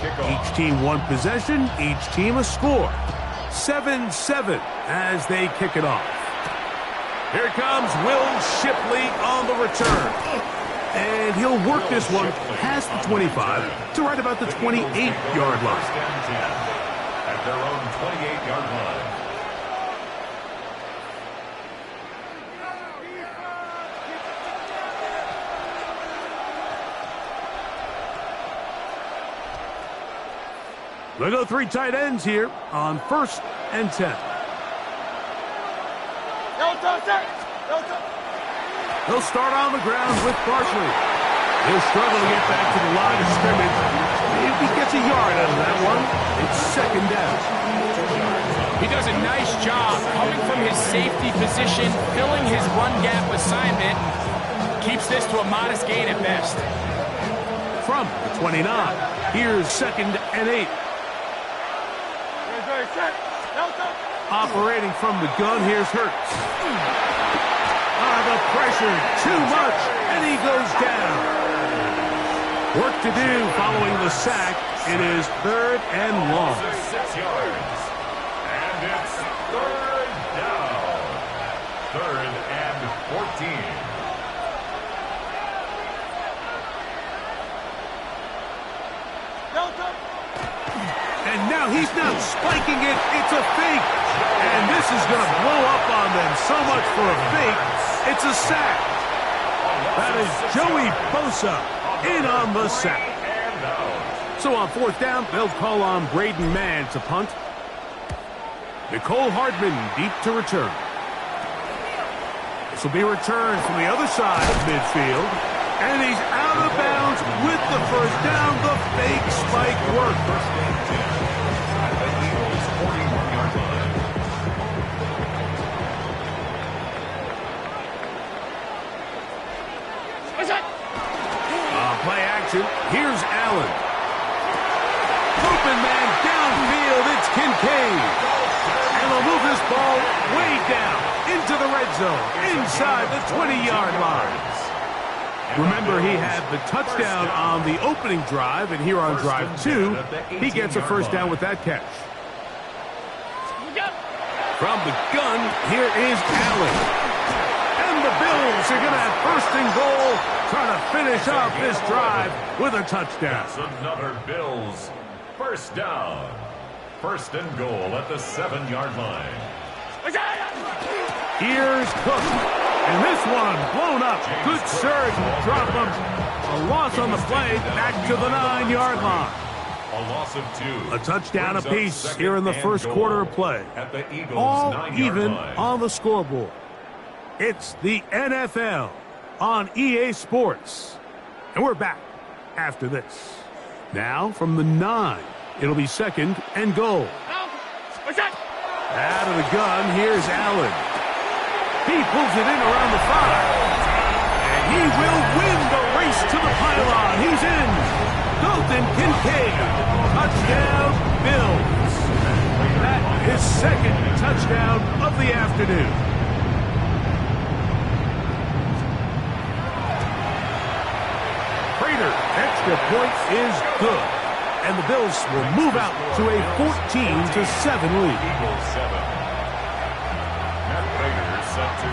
Each team one possession, each team a score. 7-7 as they kick it off. Here comes Will Shipley on the return. And he'll work this one past the 25 to right about the 28-yard line. At their own 28-yard line. We'll go three tight ends here on 1st and 10. He'll start on the ground with Barkley. He'll struggle to get back to the line of scrimmage. If he gets a yard out of that one, it's 2nd down. He does a nice job coming from his safety position, filling his run gap assignment. Keeps this to a modest gain at best. From the 29, here's 2nd and 8. Operating from the gun, here's Hurts. The pressure, too much, and he goes down. Work to do following the sack. It is 3rd and long. 6 yards. And it's 3rd down. 3rd and 14. And now he's not spiking it, it's a fake. And this is going to blow up on them. So much for a fake, it's a sack. That is Joey Bosa in on the sack. So on 4th down, they'll call on Braden Mann to punt. Nicole Hardman deep to return. This will be returned from the other side of midfield. And he's out of bounds with the 1st down. The fake spike worked. Play action. Here's Allen. Open man downfield. It's Kincaid. And they'll move this ball way down into the red zone, inside the 20-yard line. Remember, he had the touchdown on the opening drive, and here on drive 2, he gets a 1st down with that catch. From the gun, here is Allen. And the Bills are going to have 1st and goal, trying to finish off this drive with a touchdown. That's another Bills 1st down. 1st and goal at the 7-yard line. Here's Cook. And this one blown up. Good surge. Drop him. A loss on the play. Back to the 9-yard line. A loss of 2. A touchdown apiece here in the 1st quarter of play. At the Eagles' all 9-yard even line. on the scoreboard. It's the NFL on EA Sports. And we're back after this. Now from the 9, it'll be 2nd and goal. Out of the gun, here's Allen. He pulls it in around the 5. And he will win the race to the pylon. He's in. Dalton Kincaid. Touchdown, Bills. That is 2nd touchdown of the afternoon. Extra point is good. And the Bills will move out to a 14-7 lead.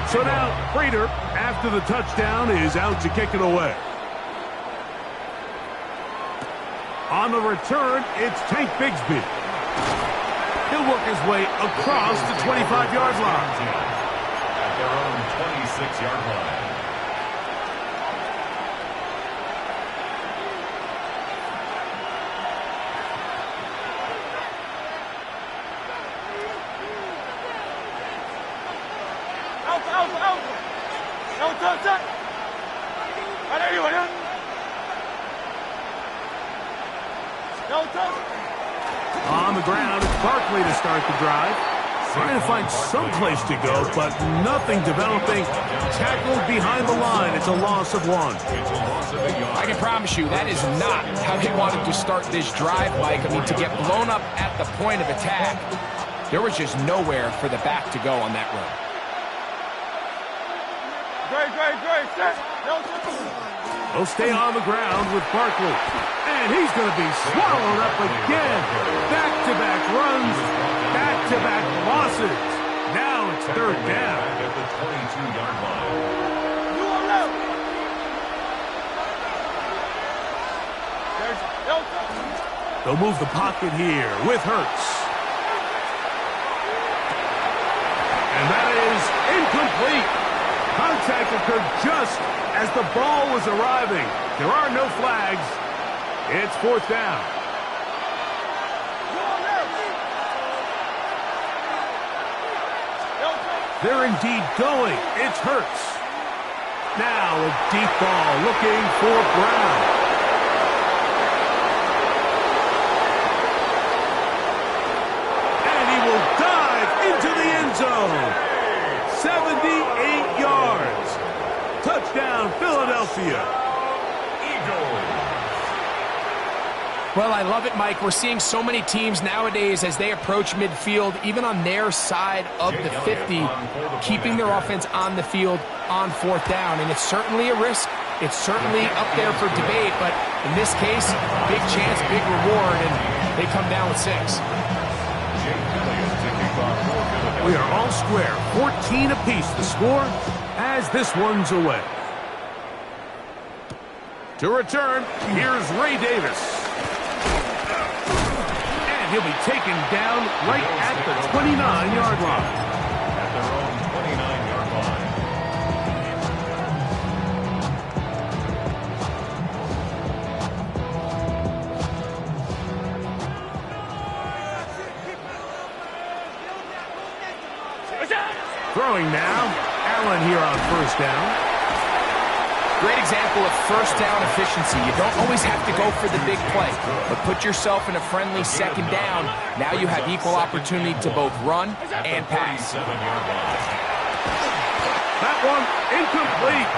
So now, Prater, after the touchdown, is out to kick it away. On the return, it's Tank Bigsby. He'll work his way across the 25-yard line. At their own 26-yard line. On the ground, it's Barkley to start the drive. Trying to find some place to go, but nothing developing. Tackled behind the line. It's a loss of 1. I can promise you that is not how they wanted to start this drive, Mike. I mean, to get blown up at the point of attack, there was just nowhere for the back to go on that run. He'll stay on the ground with Barkley. And he's going to be swallowed up again. Back-to-back runs, back-to-back losses. Now it's third down. At the 22-yard line. They'll move the pocket here with Hurts. And that is incomplete. Contact occurred just as the ball was arriving. There are no flags. It's fourth down. They're indeed going. It's Hurts. Now a deep ball looking for Brown. Into the end zone. 78 yards. Touchdown, Philadelphia. Eagles. Well, I love it, Mike. We're seeing so many teams nowadays as they approach midfield, even on their side of the 50, keeping their offense on the field on fourth down. And it's certainly a risk. It's certainly up there for debate. But in this case, big chance, big reward, and they come down with 6. We are all square, 14 apiece the score as this one's away. To return, here's Ray Davis. And he'll be taken down right at the 29-yard line. At their own 29-yard line. Throwing now, Allen here on first down. Great example of first down efficiency. You don't always have to go for the big play, but put yourself in a friendly second down. Now you have equal opportunity to both run and pass. That one incomplete.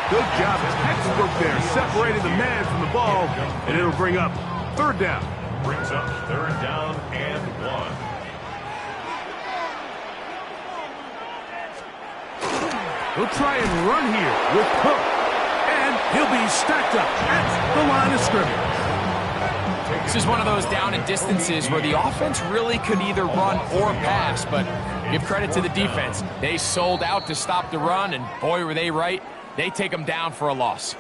Good job, textbook there, separating the man from the ball, and it'll bring up third down. Brings up third down and 1. He'll try and run here with Cook. And he'll be stacked up at the line of scrimmage. This is one of those down and distances where the offense really could either run or pass, but give credit to the defense. They sold out to stop the run, and boy, were they right. They take them down for a loss.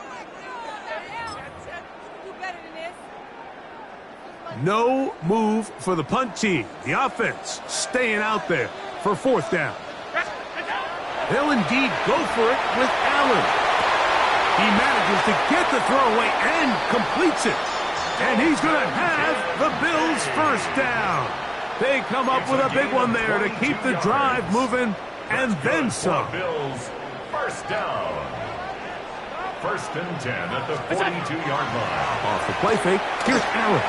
No move for the punt team. The offense staying out there for fourth down. They'll indeed go for it with Allen. He manages to get the throw away and completes it. And he's going to have the Bills first down. They come up with a big one there to keep the drive moving and then some. Bills first down. First and 10 at the 42-yard line. Off the play fake, here's Allen.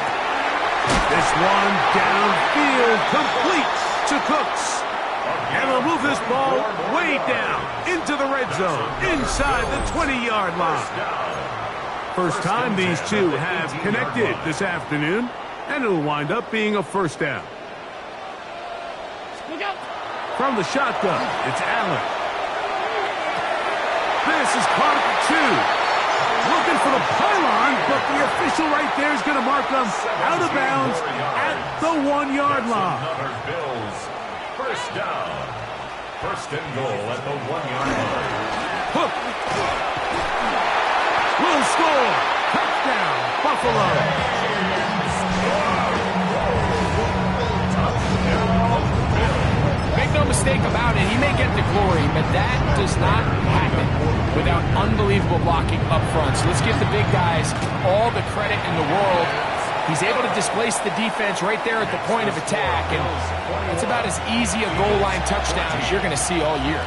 This one downfield complete to Cooks. And they'll move this ball way down into the red zone, inside the 20-yard line. First time these two have connected this afternoon, and it'll wind up being a first down. From the shotgun, it's Allen. This is caught at the 2. Looking for the pylon, but the official right there is going to mark them out of bounds at the 1-yard line. First down. First and goal at the 1-yard line. Hook. Will score. Touchdown, Buffalo. Make no mistake about it, he may get the glory, but that does not happen without unbelievable blocking up front. So let's give the big guys all the credit in the world. He's able to displace the defense right there at the point of attack, and it's about as easy a goal line touchdown as you're going to see all year.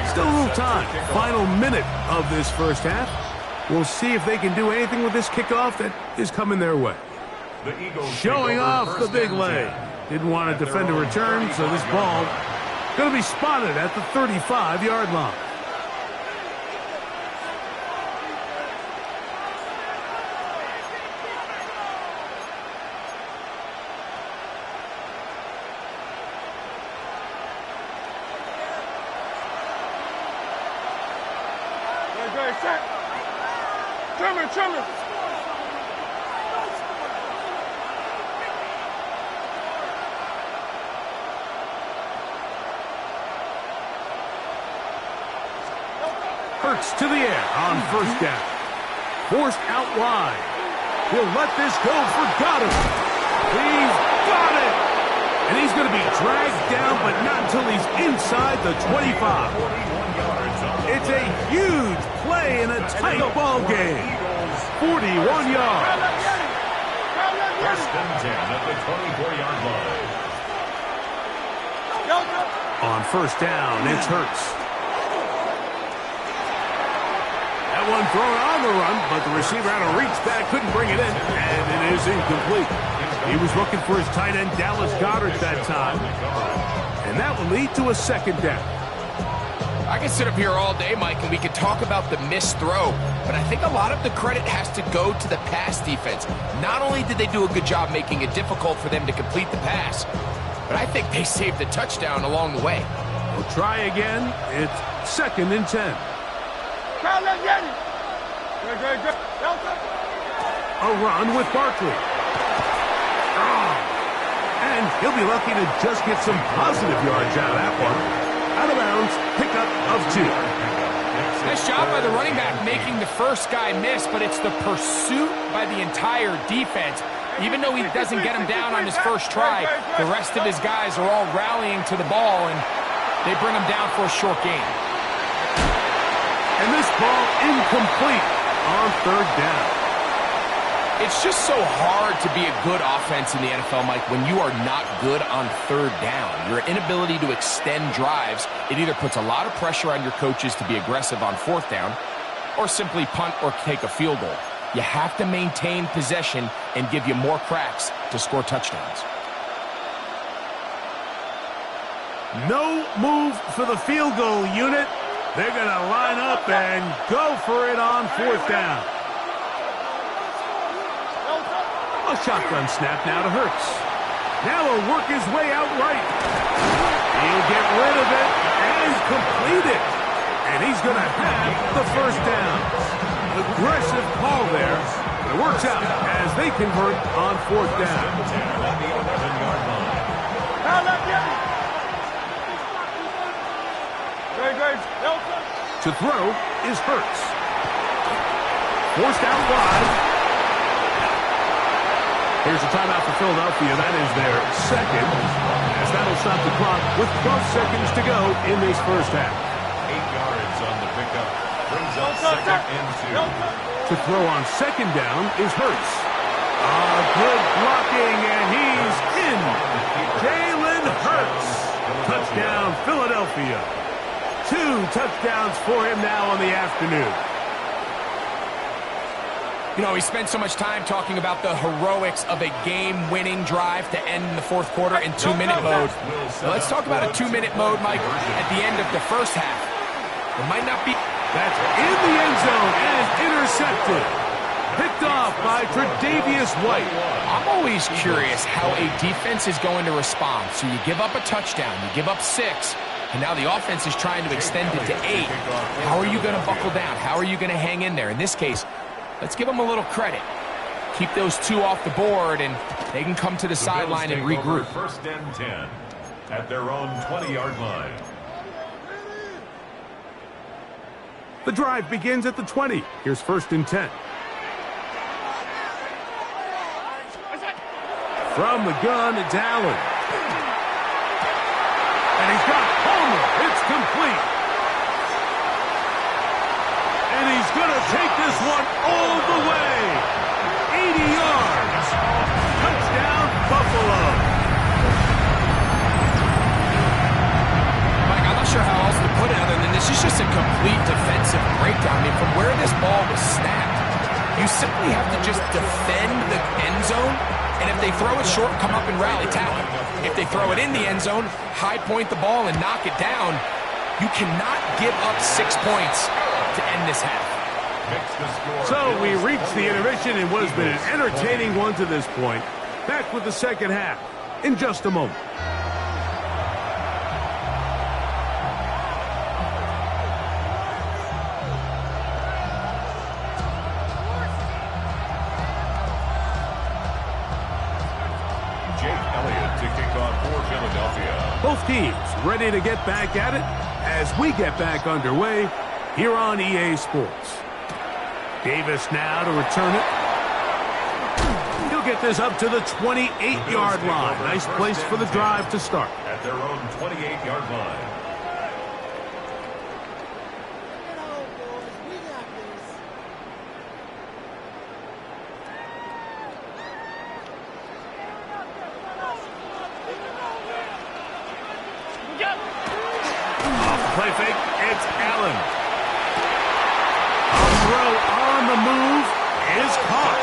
Still a little time. Final minute of this first half. We'll see if they can do anything with this kickoff that is coming their way. The Eagles showing off the big leg. Didn't want to defend a return, so this ball going to be spotted at the 35-yard line. Trimmer. Hurts to the air on first down. Forced out wide. He'll let this go for Goddard. He's got it! And he's going to be dragged down, but not until he's inside the 25. It's a huge play in a tight ball game. 41 yards. First and 10 at the 24-yard line. On first down, it's Hurts. That one thrown on the run, but the receiver had to reach back, couldn't bring it in, and it is incomplete. He was looking for his tight end, Dallas Goedert, that time. And that will lead to a second down. I can sit up here all day, Mike, and we could talk about the missed throw, but I think a lot of the credit has to go to the pass defense. Not only did they do a good job making it difficult for them to complete the pass, but I think they saved a touchdown along the way. We'll try again. It's second and 10. A run with Barkley. And he'll be lucky to just get some positive yards out of that one. Out of bounds, pickup of 2. Nice job by the running back making the first guy miss, but it's the pursuit by the entire defense. Even though he doesn't get him down on his first try, the rest of his guys are all rallying to the ball, and they bring him down for a short gain. And this ball incomplete on third down. It's just so hard to be a good offense in the NFL, Mike, when you are not good on third down. Your inability to extend drives, it either puts a lot of pressure on your coaches to be aggressive on fourth down or simply punt or take a field goal. You have to maintain possession and give you more cracks to score touchdowns. No move for the field goal unit. They're going to line up and go for it on fourth down. A shotgun snap now to Hurts. Now he'll work his way out right. He'll get rid of it and complete it. And he's going to have the first down. Aggressive call there. It works out as they convert on fourth down. To throw is Hurts. Forced out wide. Here's a timeout for Philadelphia. That is their second. As that'll stop the clock with 12 seconds to go in this first half. 8 yards on the pickup. Brings up second and 2. To throw on second down is Hurts. Good blocking, and he's in. Jalen Hurts. Touchdown, Philadelphia. 2 touchdowns for him now on the afternoon. You know, he spent so much time talking about the heroics of a game-winning drive to end in the fourth quarter in 2-minute mode. Now let's talk about a 2-minute mode, Mike, at the end of the first half. It might not be... That's in the end zone and intercepted. Picked off by Tre'Davious White. I'm always curious how a defense is going to respond. So you give up a touchdown, you give up 6, and now the offense is trying to extend it to 8. How are you going to buckle down? How are you going to hang in there? In this case, let's give them a little credit. Keep those 2 off the board, and they can come to the sideline and regroup. First and 10 at their own 20-yard line. The drive begins at the 20. Here's first and 10. From the gun, it's Allen. And he's got Homer. It's complete. And he's going to take this one all the way. 80 yards. Touchdown, Buffalo. Mike, I'm not sure how else to put it other than this is just a complete defensive breakdown. I mean, from where this ball was snapped, you simply have to just defend the end zone, and if they throw it short, come up and rally tackle. If they throw it in the end zone, high point the ball and knock it down. You cannot give up 6 points to end this half. So we reached the intermission in what has been an entertaining one to this point. Back with the second half in just a moment. Both teams ready to get back at it as we get back underway here on EA Sports. Davis now to return it. He'll get this up to the 28-yard line. Nice place for the drive to start. At their own 28-yard line. Play fake, it's Allen. A throw on the move is caught.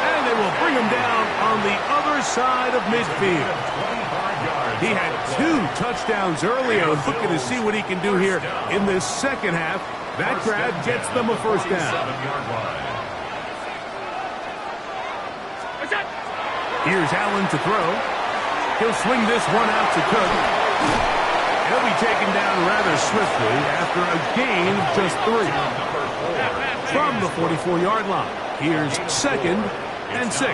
And they will bring him down on the other side of midfield. He had 2 touchdowns earlier. Looking to see what he can do here in this second half. That grab gets them a first down. Here's Allen to throw. He'll swing this one out to Cook. He'll be taken down rather swiftly after a gain of just 3. From the 44-yard line, here's 2nd and 6.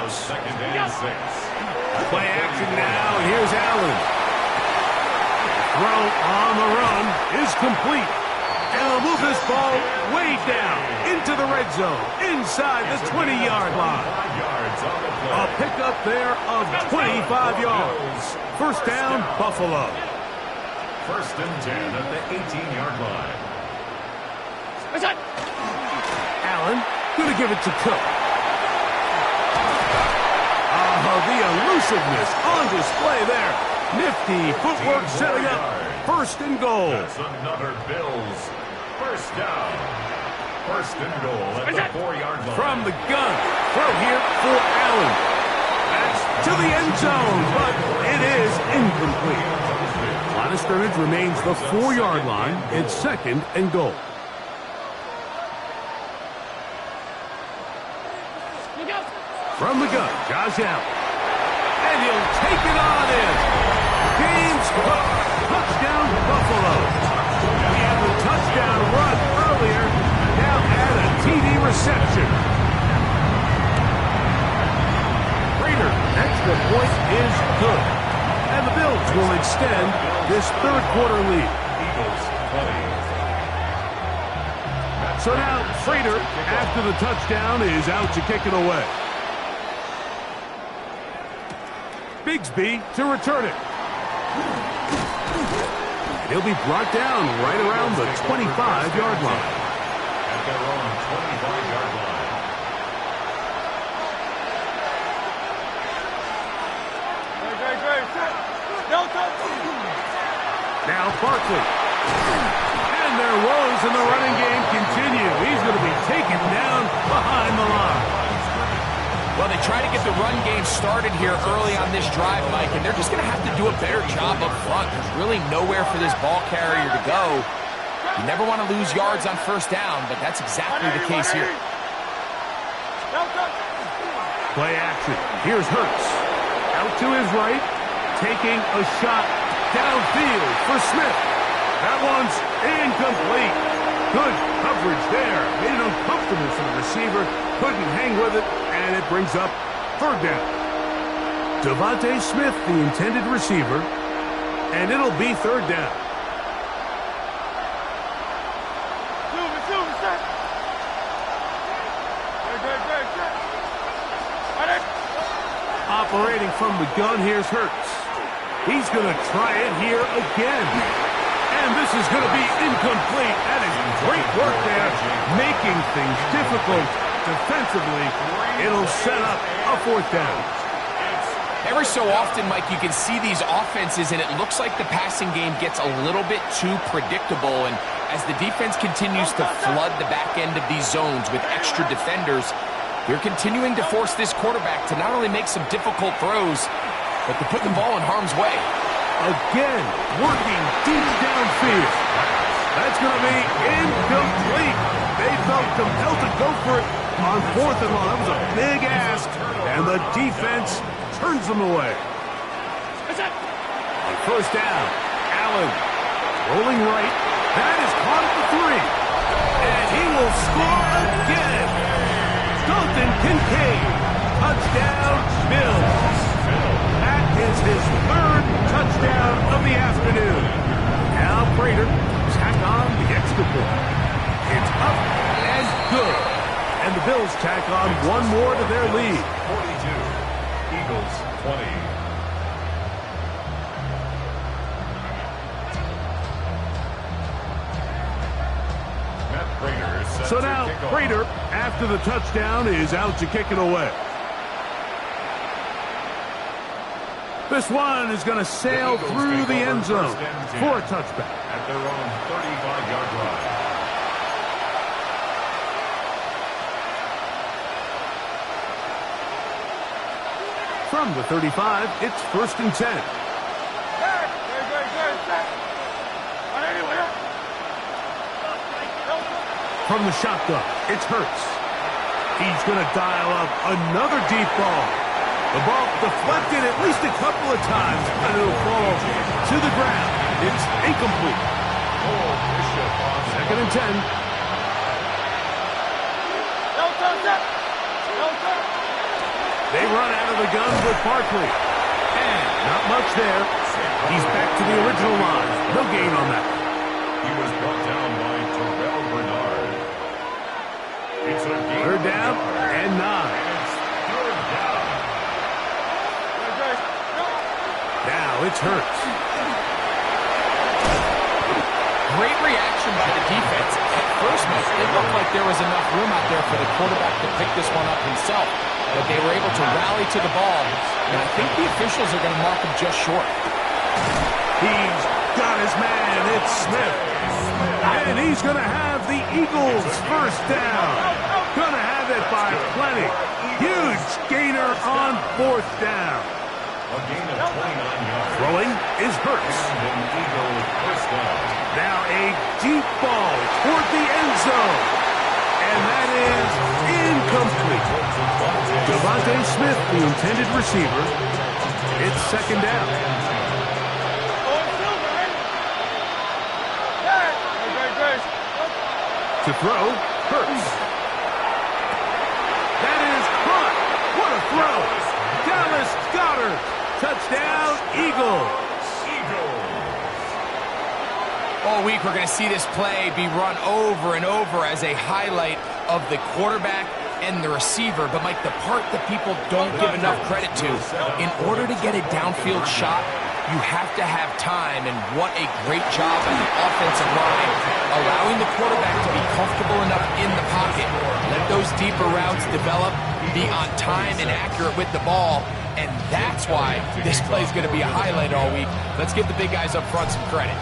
Play action now, and here's Allen. Throw on the run is complete. And they'll move this ball way down into the red zone, inside the 20-yard line. A pickup there of 25 yards. First down, Buffalo. First and 10 at the 18-yard line. Allen going to give it to Cook. Oh, the elusiveness on display there. Nifty footwork setting up first and goal. That's another Bills first down. First and goal at the 4-yard line. From the gun, throw here for Allen. That's to the end zone, but it is incomplete. Line of scrimmage remains the 4-yard line. It's 2nd and goal. From the gun, Josh Allen. And he'll take it on in. James Cook, touchdown Buffalo. We had the touchdown run earlier. Now add a TD reception. Prater, extra point is good. And the Bills will extend this third-quarter lead. So now, Prater, after the touchdown, is out to kick it away. Bigsby to return it. He'll be brought down right around the 25-yard line. At their own 25-yard line. Now Barkley. And their woes in the running game continue. He's going to be taken down behind the line. Well, they try to get the run game started here early on this drive, Mike, and they're just going to have to do a better job up front. There's really nowhere for this ball carrier to go. You never want to lose yards on first down, but that's exactly the case here. Play action. Here's Hurts. Out to his right, taking a shot downfield for Smith. That one's incomplete. Good coverage there. Made it uncomfortable for the receiver. Couldn't hang with it, and it brings up third down. Devontae Smith, the intended receiver, and it'll be third down. Operating from the gun, here's Hurts. He's going to try it here again. And this is going to be incomplete. That is great work there, making things difficult defensively. It'll set up a fourth down. Every so often, Mike, you can see these offenses, and it looks like the passing game gets a little bit too predictable. And as the defense continues to flood the back end of these zones with extra defenders, they're continuing to force this quarterback to not only make some difficult throws, but to put the ball in harm's way. Again, working deep downfield. That's going to be incomplete. They felt compelled to go for it on fourth and long. That was a big ask, and the defense turns them away. On first down, Allen rolling right. That is caught at the 3. And he will score again. Dalton Kincaid. Touchdown, Bills. That is his third touchdown of the afternoon. Prater tack on the extra point. It's up and good. And the Bills tack on one more to their lead. 42, Eagles 20. So now, Prater, after the touchdown, is out to kick it away. This one is going to sail through the end zone for a touchback. At their own 35-yard line. From the 35, it's 1st and 10. From the shotgun, it's Hurts. He's going to dial up another deep ball. The ball deflected at least a couple of times, and it'll fall to the ground. It's incomplete. 2nd and 10. They run out of the gun with Barkley. And not much there. He's back to the original line. No gain on that. He was brought down by Terrell Bernard. It's a gain. 3rd down and 9. It's 3rd down. Now it's Hurts. Great reaction by the defense. At first, it looked like there was enough room out there for the quarterback to pick this one up himself. But they were able to rally to the ball. And I think the officials are going to mark him just short. He's got his man. It's Smith. And he's going to have the Eagles 1st down. Going to have it by plenty. Huge gainer on 4th down. A gain of 29 yards. Throwing is Hurts. And an Eagle 1st down. Now a deep ball toward the end zone. And that is incomplete. Devontae Smith, the intended receiver. It's 2nd down. To throw, Hurts. That is caught. What a throw. Dallas Goedert. Touchdown, Eagles. All week, we're going to see this play be run over and over as a highlight of the quarterback and the receiver. But, Mike, the part that people don't give enough credit to, in order to get a downfield shot, you have to have time, and what a great job by the offensive line, allowing the quarterback to be comfortable enough in the pocket. Let those deeper routes develop, be on time and accurate with the ball, and that's why this play is going to be a highlight all week. Let's give the big guys up front some credit.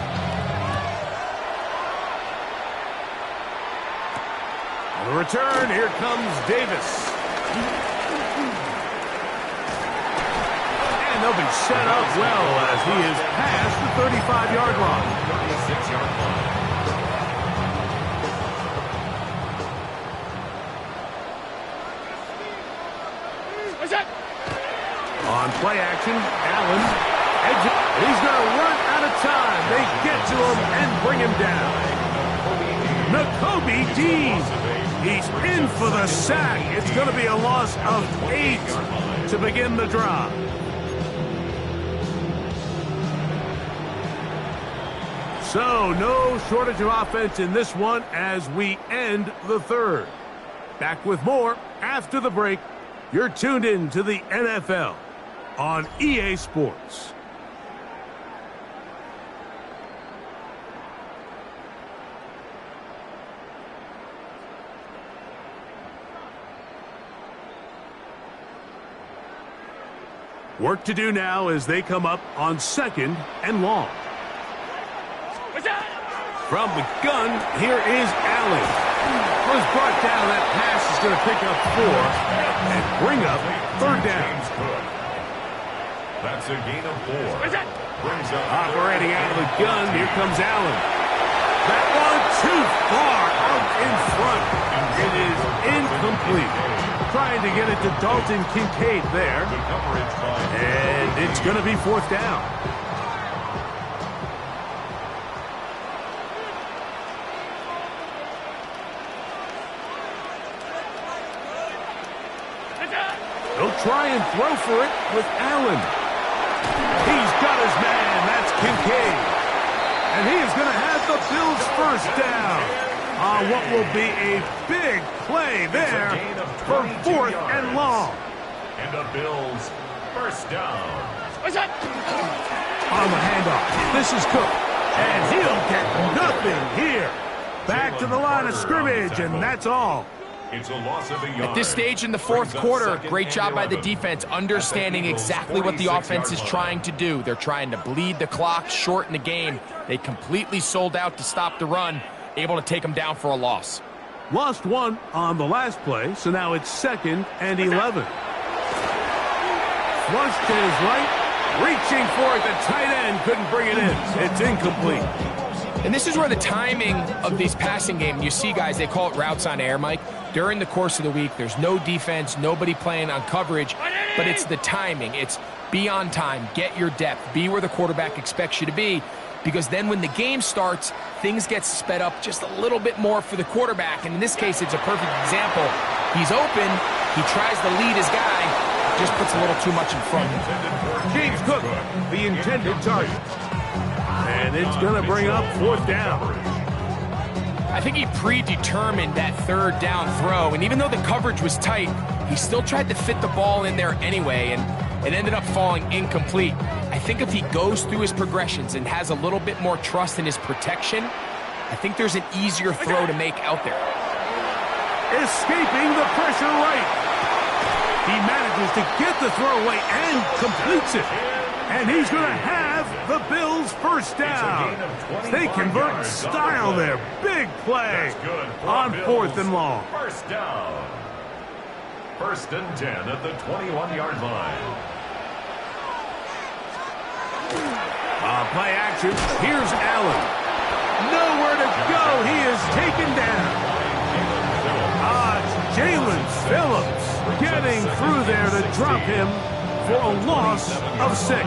On the return, here comes Davis. And they'll be set up well as he is past the 35-yard line. 36-yard line. On play action, Allen. He's going to run out of time. They get to him and bring him down. Nakobe Dean. He's in for the sack. It's going to be a loss of 8 to begin the drive. So, no shortage of offense in this one as we end the 3rd. Back with more after the break. You're tuned in to the NFL on EA Sports. Work to do now as they come up on 2nd and long. From the gun, here is Allen. Was brought down. That pass is going to pick up 4 and bring up 3rd down. That's a gain of 4. Brings up Operating out of the gun, here comes Allen. That one too far out in front. It is incomplete. Trying to get it to Dalton Kincaid there. And it's going to be 4th down. They'll try and throw for it with Allen. He's got his man. That's Kincaid. And he is going to have the Bills first down on what will be a big play there for 4th and long. And the Bills first down. On the handoff, this is Cook, and he'll get nothing here. Back to the line of scrimmage, and that's all. It's a loss of a yard. At this stage in the fourth quarter, great job by the defense, understanding exactly what the offense is trying to do. They're trying to bleed the clock, shorten the game. They completely sold out to stop the run, able to take them down for a loss. Lost one on the last play, so now it's 2nd and 11. Flush to his right, reaching for it. The tight end couldn't bring it in. It's incomplete. And this is where the timing of these passing games, you see guys, they call it routes on air, Mike. During the course of the week, there's no defense, nobody playing on coverage, but it's the timing. It's be on time, get your depth, be where the quarterback expects you to be, because then when the game starts, things get sped up just a little bit more for the quarterback. And in this case, it's a perfect example. He's open, he tries to lead his guy, just puts a little too much in front. James Cook, the intended target. And it's going to bring up 4th down. I think he predetermined that 3rd down throw, and even though the coverage was tight, he still tried to fit the ball in there anyway, and it ended up falling incomplete. I think if he goes through his progressions and has a little bit more trust in his protection, I think there's an easier throw to make out there. Escaping the pressure right. He manages to get the throw away and completes it. And he's going to have the Bills first down. They convert in style there. Big play on 4th and long. First down. 1st and 10 at the 21-yard line. Play action. Here's Allen. Nowhere to go. He is taken down. Jalen Phillips getting through there to drop him for a loss of 6.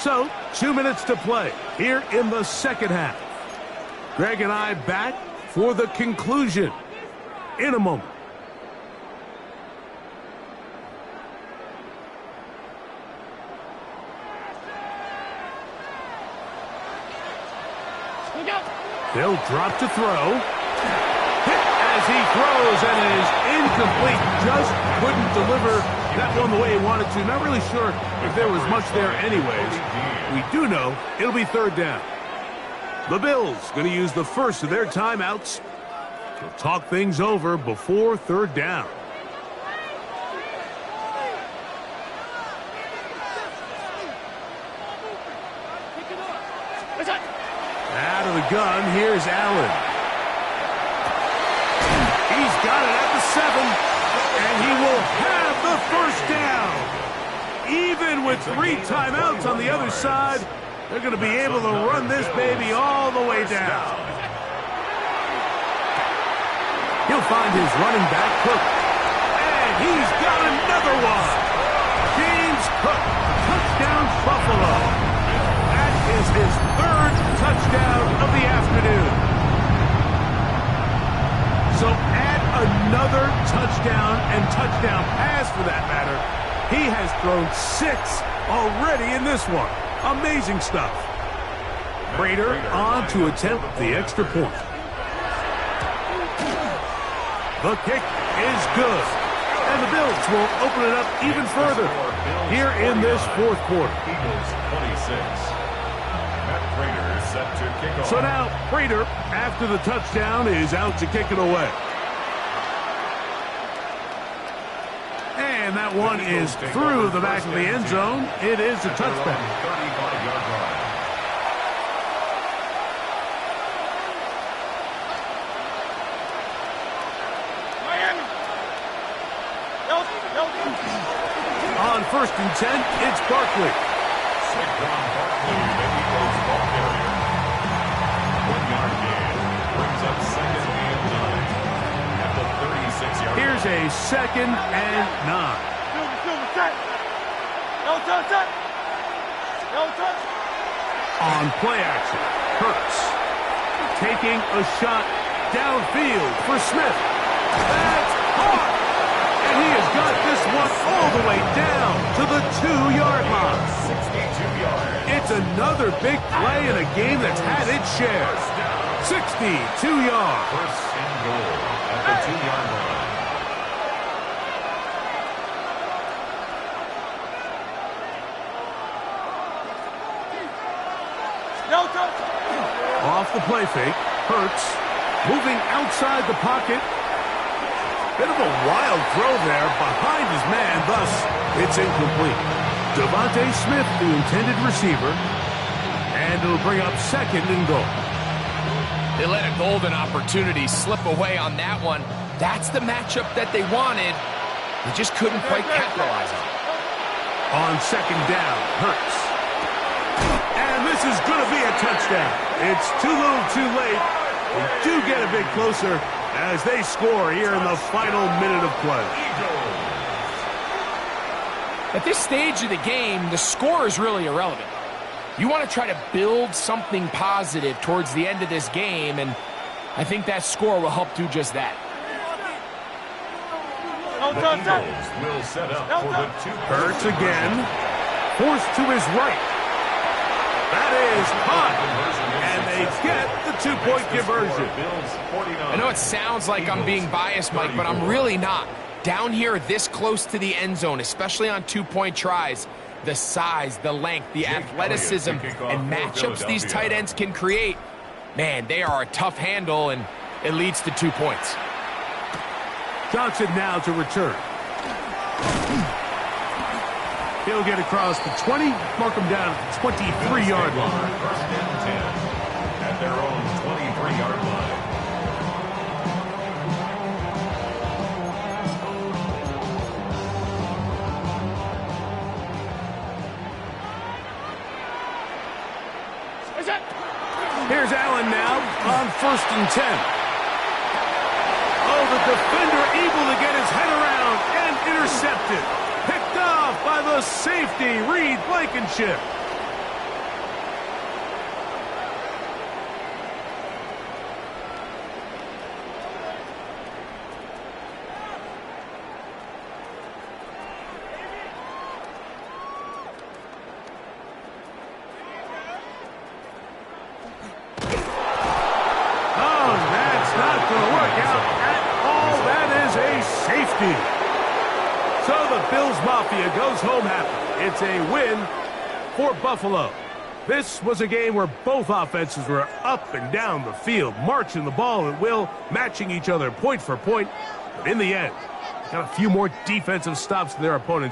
So, 2 minutes to play here in the 2nd half. Greg and I back for the conclusion in a moment. They'll drop to throw. Hit as he throws, and it is incomplete. Just couldn't deliver that one the way he wanted to. Not really sure if there was much there anyways. We do know it'll be 3rd down. The Bills going to use the first of their timeouts. They'll talk things over before 3rd down. Out of the gun, here's Allen. He's got it at the 7, and he will have the first down. Even with 3 timeouts on the other side, they're going to be able to run this baby all the way down. He'll find his running back, Cook. And he's got another one. James Cook, touchdown Buffalo. That is his 3rd touchdown of the afternoon. So add another touchdown and touchdown pass for that matter. He has thrown 6 already in this one. Amazing stuff. Prater on to attempt the extra point. The kick is good. And the Bills will open it up even further here in this 4th quarter. Eagles 26. Set to kick off. So now, Prater, after the touchdown, is out to kick it away. And that one is through the back of the end zone. It is a touchback. 35-yard line. On 1st and 10, it's Barkley. Saquon Barkley, the Eagles ball carrier. 1-yard gain brings up 2nd and 9 at the 36-yard line. Here's a 2nd and 9. On play action, Hurts taking a shot downfield for Smith. That's caught, He has got this one all the way down to the 2-yard line. 62 yards. It's another big play in a game that's had its share. 62 yards. First and goal at the 2-yard line. Off the play fake. Hurts. Moving outside the pocket. Bit of a wild throw there behind his man. Thus, it's incomplete. Devontae Smith, the intended receiver. And it'll bring up second and goal. They let a golden opportunity slip away on that one. That's the matchup that they wanted. They just couldn't quite capitalize on it. On second down, Hurts. And this is going to be a touchdown. It's too little too late. They do get a bit closer as they score here in the final minute of play. At this stage of the game, the score is really irrelevant. You want to try to build something positive towards the end of this game, and I think that score will help do just that. The Eagles will set up for the 2. Hurts again. Forced to his right. That is caught. And they get the 2-point conversion. I know it sounds like I'm being biased, Mike, but I'm really not. Down here this close to the end zone, especially on 2-point tries, the size, the length, the athleticism, and matchups these tight ends can create, man, they are a tough handle, and it leads to 2 points. Johnson now to return. He'll get across the 20, mark him down at the 23-yard line. First and 10 at their own 23-yard line. Here's Allen now on first and 10. Oh, the defender able to get his head around and intercepted. Picked off by the safety, Reed Blankenship. So the Bills Mafia goes home happy. It's a win for Buffalo. This was a game where both offenses were up and down the field, marching the ball at will, matching each other point for point. But in the end, got a few more defensive stops than their opponents.